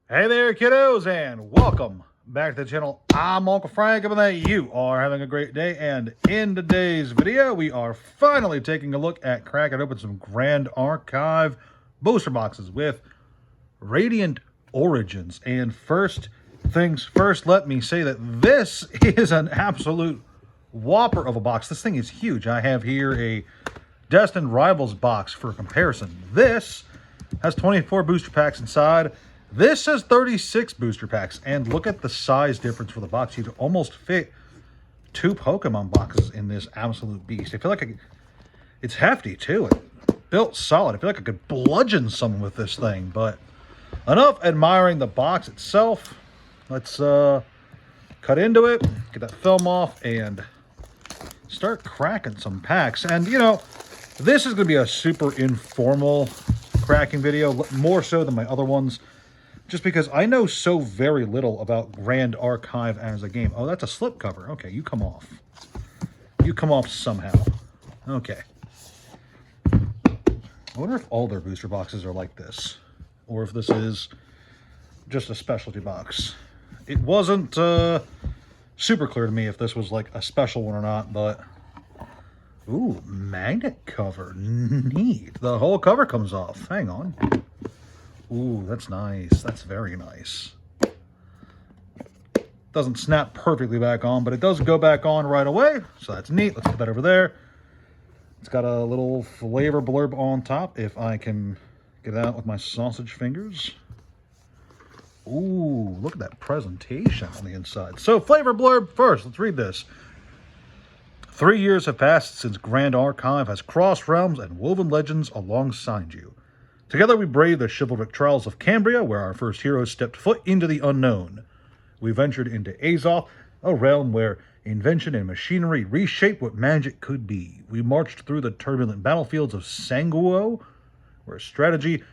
Hey there, kiddos, and welcome back to the channel. I'm Uncle Frank, and that you are having a great day. And in today's video, we are finally taking a look at cracking open some Grand Archive booster boxes with Radiant Origins. And first things first, let me say that this is an absolute whopper of a box. This thing is huge. I have here a Destined Rivals box for comparison. This has 24 booster packs inside. This has 36 booster packs, and look at the size difference for the box. You can almost fit 2 Pokemon boxes in this absolute beast. I feel like it's hefty too. It's built solid. I feel like I could bludgeon someone with this thing, but enough admiring the box itself. Let's cut into it, get that film off, and start cracking some packs. And you know, this is going to be a super informal cracking video, more so than my other ones, just because I know so very little about Grand Archive as a game. Oh, that's a slipcover. Okay, you come off. You come off somehow. Okay. I wonder if all their booster boxes are like this, or if this is just a specialty box. It wasn't super clear to me if this was like a special one or not, but ooh, magnet cover. Neat. The whole cover comes off. Hang on. Ooh, that's nice. That's very nice. Doesn't snap perfectly back on, but it does go back on right away. So that's neat. Let's put that over there. It's got a little flavor blurb on top, if I can get it out with my sausage fingers. Ooh, look at that presentation on the inside. So, flavor blurb first. Let's read this. 3 years have passed since Grand Archive has crossed realms and woven legends alongside you. Together we braved the chivalric trials of Cambria, where our first heroes stepped foot into the unknown. We ventured into Azoth, a realm where invention and machinery reshaped what magic could be. We marched through the turbulent battlefields of Sanguo, where strategy,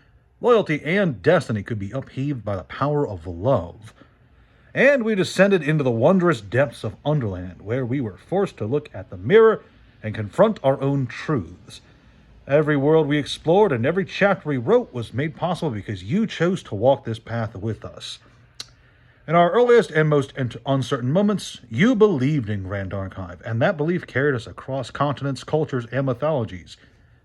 loyalty, and destiny could be upheaved by the power of love. And we descended into the wondrous depths of Underland, where we were forced to look at the mirror and confront our own truths. Every world we explored and every chapter we wrote was made possible because you chose to walk this path with us. In our earliest and most uncertain moments, you believed in Grand Archive, and that belief carried us across continents, cultures, and mythologies.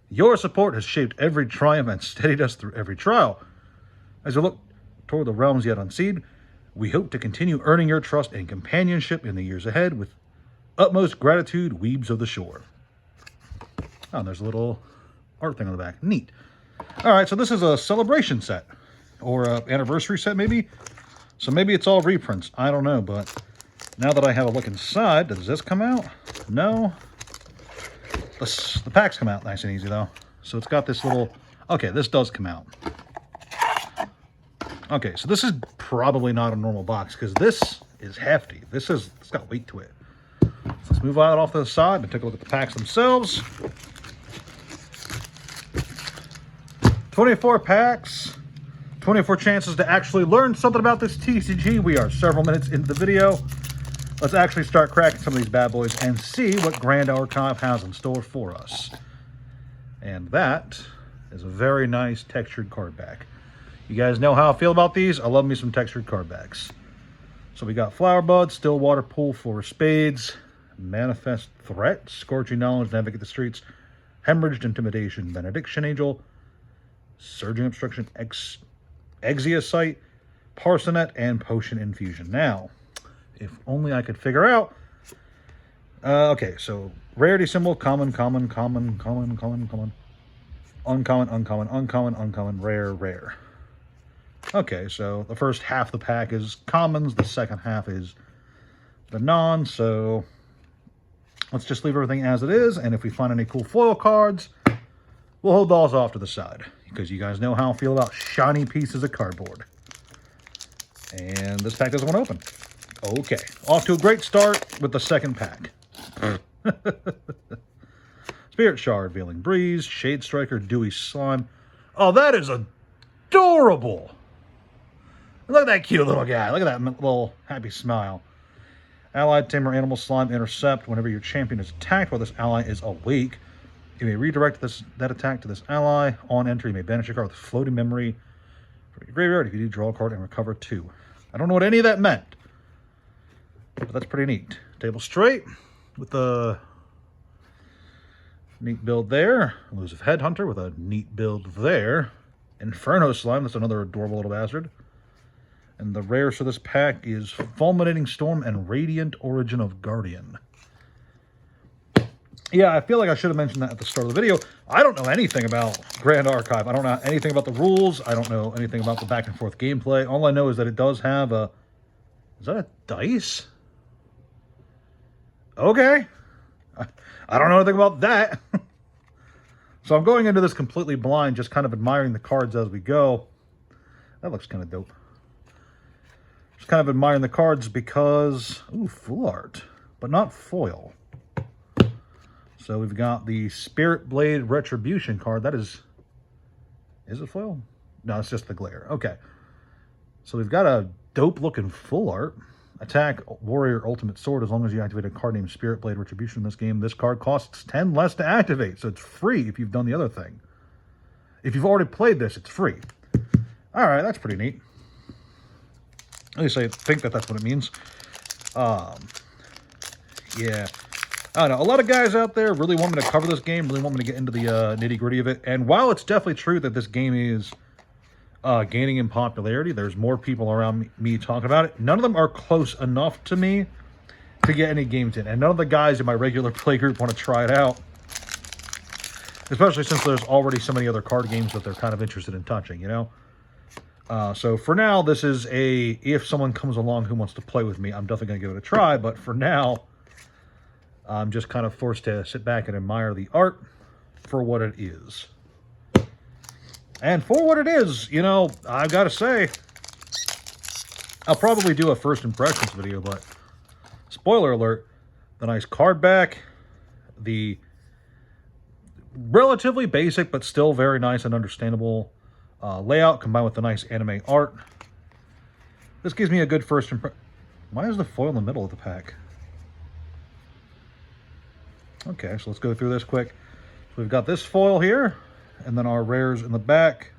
Your support has shaped every triumph and steadied us through every trial. As we look toward the realms yet unseen, we hope to continue earning your trust and companionship in the years ahead. With utmost gratitude, Weebs of the Shore. Oh, and there's a little art thing on the back. Neat. All right, so this is a celebration set, or an anniversary set maybe. So maybe it's all reprints. I don't know, but now that I have a look inside, does this come out? No. The packs come out nice and easy though. So it's got this little, okay, this does come out. Okay, so this is probably not a normal box because this is hefty. It's got weight to it. So let's move that off to the side and take a look at the packs themselves. 24 packs, 24 chances to actually learn something about this TCG. We are several minutes into the video. Let's actually start cracking some of these bad boys and see what Grand Archive has in store for us. And that is a very nice textured card back. You guys know how I feel about these. I love me some textured card backs. So we got Flower Bud, Stillwater Pool, Four of Spades, Manifest Threat, Scorching Knowledge, Navigate the Streets, Hemorrhaged Intimidation, Benediction Angel, Surging Obstruction, Exeocite, Parsonet, and Potion Infusion. Now, if only I could figure out. Okay, so rarity symbol, common, common, common, common, common, common, uncommon, uncommon, uncommon, uncommon, rare, rare. Okay, so the first half of the pack is commons, the second half is the non, so let's just leave everything as it is, and if we find any cool foil cards, we'll hold those off to the side, because you guys know how I feel about shiny pieces of cardboard. And this pack doesn't want to open. Okay, off to a great start with the second pack. Spirit Shard, Veiling Breeze, Shade Striker, Dewy Slime. Oh, that is adorable! Look at that cute little guy. Look at that little happy smile. Allied Tamer Animal Slime Intercept. Whenever your champion is attacked while this ally is awake, you may redirect that attack to this ally. On entry, you may banish a card with Floating Memory From your graveyard, if you do, draw a card and recover 2. I don't know what any of that meant, but that's pretty neat. Table straight with the neat build there. Elusive Headhunter with a neat build there. Inferno Slime, that's another adorable little bastard. And the rares for this pack is Fulminating Storm and Radiant Origin of Guardian. Yeah, I feel like I should have mentioned that at the start of the video. I don't know anything about Grand Archive. I don't know anything about the rules. I don't know anything about the back and forth gameplay. All I know is that it does have a... Is that a dice? Okay. I don't know anything about that. So I'm going into this completely blind, just kind of admiring the cards as we go. That looks kind of dope. Just kind of admiring the cards because... Ooh, full art. But not foil. So we've got the Spirit Blade Retribution card. That is... Is it foil? No, it's just the glare. Okay. So we've got a dope-looking full art. Attack Warrior Ultimate Sword as long as you activate a card named Spirit Blade Retribution in this game. This card costs 10 less to activate, so it's free if you've done the other thing. If you've already played this, it's free. Alright, that's pretty neat. At least I think that that's what it means. Yeah. I don't know. A lot of guys out there really want me to cover this game, really want me to get into the nitty-gritty of it. And while it's definitely true that this game is gaining in popularity, there's more people around me talking about it. None of them are close enough to me to get any games in. And none of the guys in my regular play group want to try it out. Especially since there's already so many other card games that they're kind of interested in touching, you know? So for now, this is a... If someone comes along who wants to play with me, I'm definitely going to give it a try. But for now... I'm just kind of forced to sit back and admire the art for what it is. And for what it is, you know, I've got to say, I'll probably do a first impressions video, but spoiler alert, the nice card back, the relatively basic but still very nice and understandable layout combined with the nice anime art. This gives me a good first impression. Why is the foil in the middle of the pack? Okay, so let's go through this quick. So we've got this foil here, and then our rares in the back.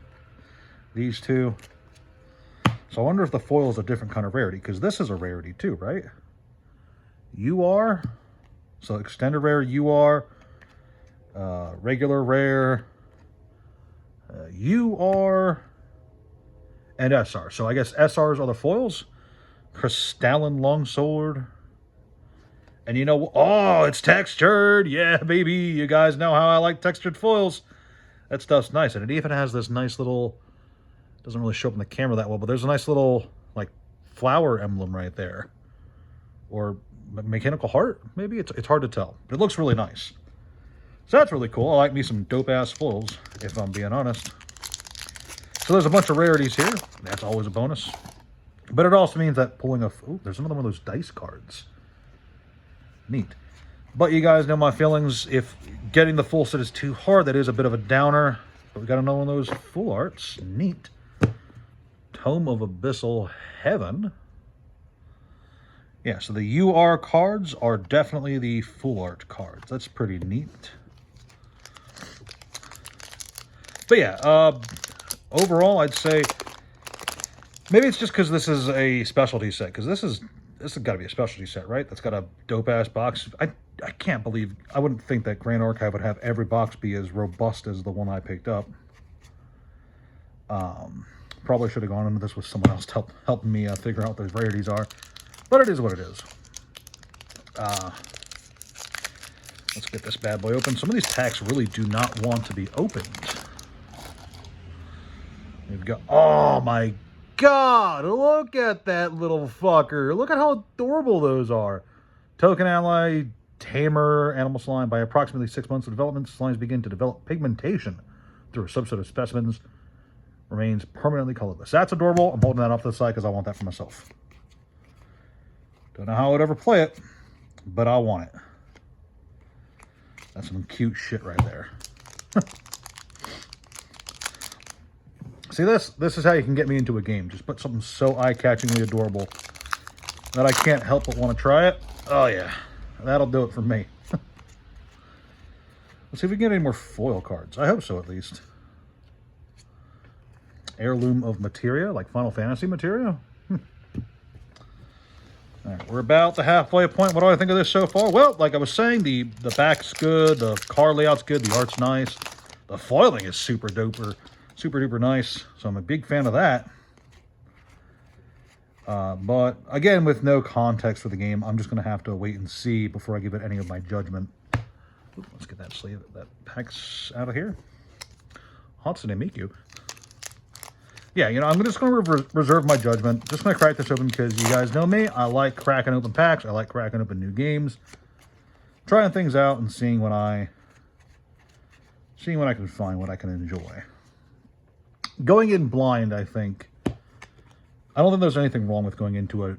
These two. So I wonder if the foil is a different kind of rarity, because this is a rarity too, right? UR. So extended rare UR. Regular rare. UR. And SR. So I guess SRs are the foils. Crystalline Longsword. And you know, oh, it's textured. Yeah, baby. You guys know how I like textured foils. That stuff's nice. And it even has this nice little, doesn't really show up in the camera that well, but there's a nice little, like, flower emblem right there. Or mechanical heart, maybe? It's hard to tell. But it looks really nice. So that's really cool. I like me some dope-ass foils, if I'm being honest. So there's a bunch of rarities here. That's always a bonus. But it also means that pulling a... Oh, there's another one of those dice cards. Neat. But you guys know my feelings. If getting the full set is too hard, that is a bit of a downer. But we got another one of those full arts. Neat. Tome of Abyssal Heaven. Yeah, so the UR cards are definitely the full art cards. That's pretty neat. But yeah, overall, I'd say maybe it's just because this is a specialty set. Because this has got to be a specialty set, right? That's got a dope-ass box. I can't believe... I wouldn't think that Grand Archive would have every box be as robust as the one I picked up. Probably should have gone into this with someone else helping me figure out what those rarities are. But it is what it is. Let's get this bad boy open. Some of these packs really do not want to be opened. We've got... Oh, my God, look at that little fucker. Look at how adorable those are. Token ally, tamer, animal slime. By approximately 6 months of development, slimes begin to develop pigmentation through a subset of specimens. Remains permanently colorless. That's adorable. I'm holding that off to the side because I want that for myself. Don't know how I would ever play it, but I want it. That's some cute shit right there. See, this is how you can get me into a game. Just put something so eye-catchingly adorable that I can't help but want to try it. Oh, yeah. That'll do it for me. Let's see if we can get any more foil cards. I hope so, at least. Heirloom of materia, like Final Fantasy materia. All right, we're about the halfway point. What do I think of this so far? Well, like I was saying, the back's good, the card layout's good, the art's nice, the foiling is super duper nice. So I'm a big fan of that. But again, with no context for the game, I'm just going to have to wait and see before I give it any of my judgment. Ooh, let's get that sleeve, that pack's out of here. Hatsune Miku. Yeah, you know, I'm just going to reserve my judgment. Just going to crack this open because you guys know me. I like cracking open packs. I like cracking open new games. Trying things out and seeing what I can find, what I can enjoy. Going in blind, I don't think there's anything wrong with going into a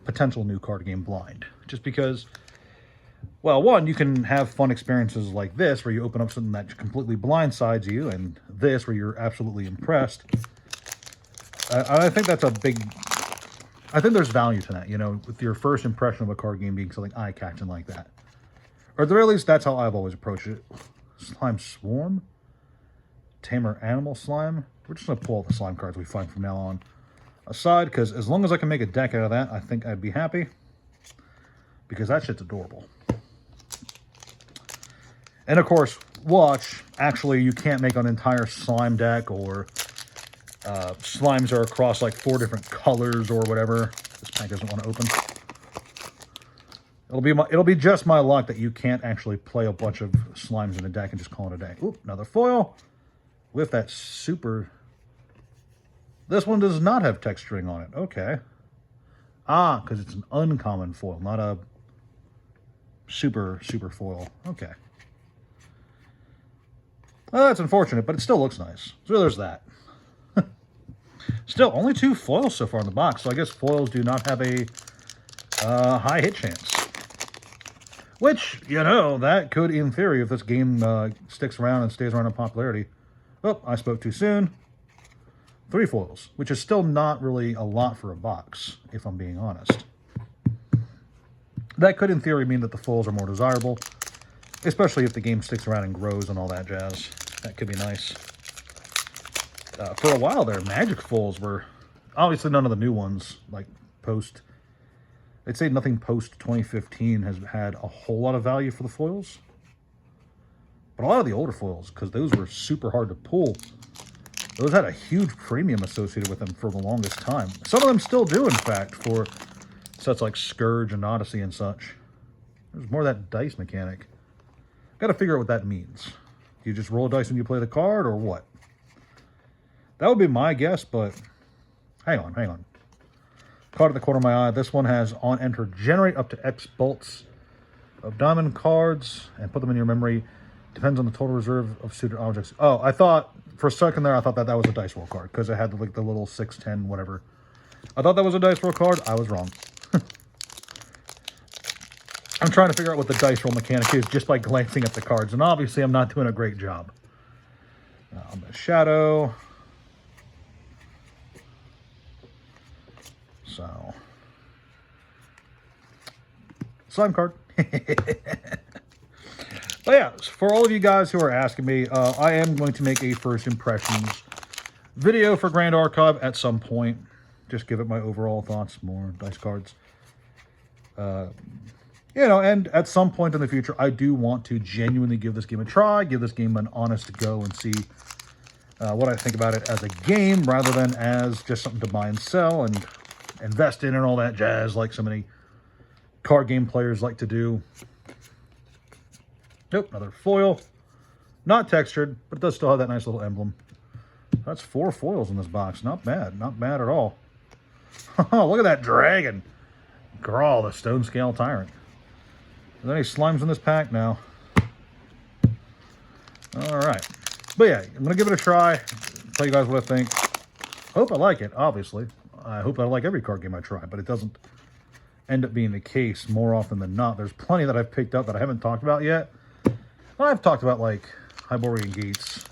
potential new card game blind. Just because, well, one, you can have fun experiences like this where you open up something that completely blindsides you, and this where you're absolutely impressed. I think that's a big... I think there's value to that, you know, with your first impression of a card game being something eye-catching like that. Or at the very least, that's how I've always approached it. Slime Swarm? Tamer Animal Slime? We're just going to pull all the slime cards we find from now on aside, because as long as I can make a deck out of that, I think I'd be happy. Because that shit's adorable. And of course, watch, actually, you can't make an entire slime deck, or... slimes are across like 4 different colors or whatever. This pack doesn't want to open. It'll be just my luck that you can't actually play a bunch of slimes in a deck and just call it a day. Oop, another foil with that super... This one does not have texturing on it. Okay. Ah, because it's an uncommon foil, not a super foil. Okay. Well, that's unfortunate, but it still looks nice. So there's that. Still, only 2 foils so far in the box, so I guess foils do not have a high hit chance. Which, you know, that could, in theory, if this game sticks around and stays around in popularity. Oh, I spoke too soon. 3 foils, which is still not really a lot for a box, if I'm being honest. That could, in theory, mean that the foils are more desirable, especially if the game sticks around and grows and all that jazz. That could be nice. For a while there, Magic foils were, obviously none of the new ones, like I'd say nothing post 2015 has had a whole lot of value for the foils. But a lot of the older foils, because those were super hard to pull, those had a huge premium associated with them for the longest time. Some of them still do, in fact, for sets like Scourge and Odyssey and such. There's more of that dice mechanic. Got to figure out what that means. Do you just roll a dice when you play the card, or what? That would be my guess, but hang on. Card at the corner of my eye. This one has on enter, generate up to X bolts of diamond cards and put them in your memory. Depends on the total reserve of suited objects. Oh, I thought, for a second there, I thought that was a dice roll card because it had like the little 6, 10, whatever. I thought that was a dice roll card. I was wrong. I'm trying to figure out what the dice roll mechanic is just by glancing at the cards, and obviously I'm not doing a great job. I'm going to shadow. So, slime card. But yeah, for all of you guys who are asking me, I am going to make a first impressions video for Grand Archive at some point. Just give it my overall thoughts, more dice cards. You know, and at some point in the future, I do want to genuinely give this game a try, give this game an honest go, and see what I think about it as a game, rather than as just something to buy and sell and invest in and all that jazz like so many card game players like to do. Nope, another foil. Not textured, but it does still have that nice little emblem. That's 4 foils in this box. Not bad. Not bad at all. Oh, look at that dragon. Grawl, the stone scale tyrant. Are there any slimes in this pack? No. Alright. But yeah, I'm going to give it a try. Tell you guys what I think. Hope I like it, obviously. I hope I like every card game I try, but it doesn't end up being the case more often than not. There's plenty that I've picked up that I haven't talked about yet. I've talked about, like, Hyborian Gates,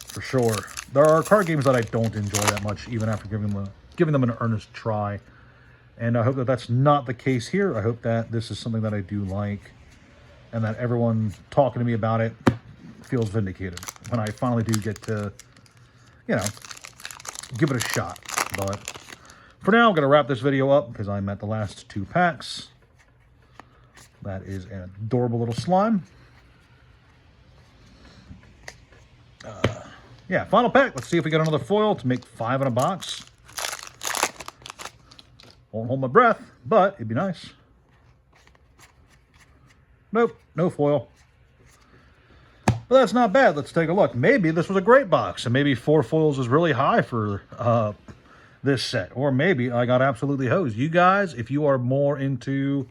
for sure. There are card games that I don't enjoy that much, even after giving them an earnest try. And I hope that that's not the case here. I hope that this is something that I do like, and that everyone talking to me about it feels vindicated when I finally do get to, you know, give it a shot. But for now, I'm going to wrap this video up because I'm at the last 2 packs. That is an adorable little slime. Yeah, final pack. Let's see if we got another foil to make 5 in a box. Won't hold my breath, but it'd be nice. Nope, no foil. Well, that's not bad. Let's take a look. Maybe this was a great box, and maybe 4 foils is really high for this set. Or maybe I got absolutely hosed. You guys, if you are more into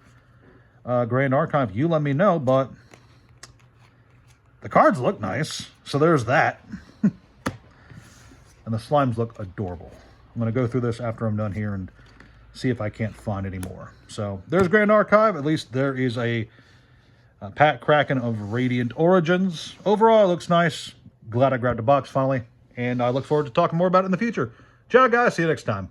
Grand Archive, you let me know, but the cards look nice, so there's that. And the slimes look adorable. I'm going to go through this after I'm done here and see if I can't find any more. So there's Grand Archive. At least there is a pack cracking of Radiant Origins. Overall, it looks nice. Glad I grabbed a box finally. And I look forward to talking more about it in the future. Ciao, guys. See you next time.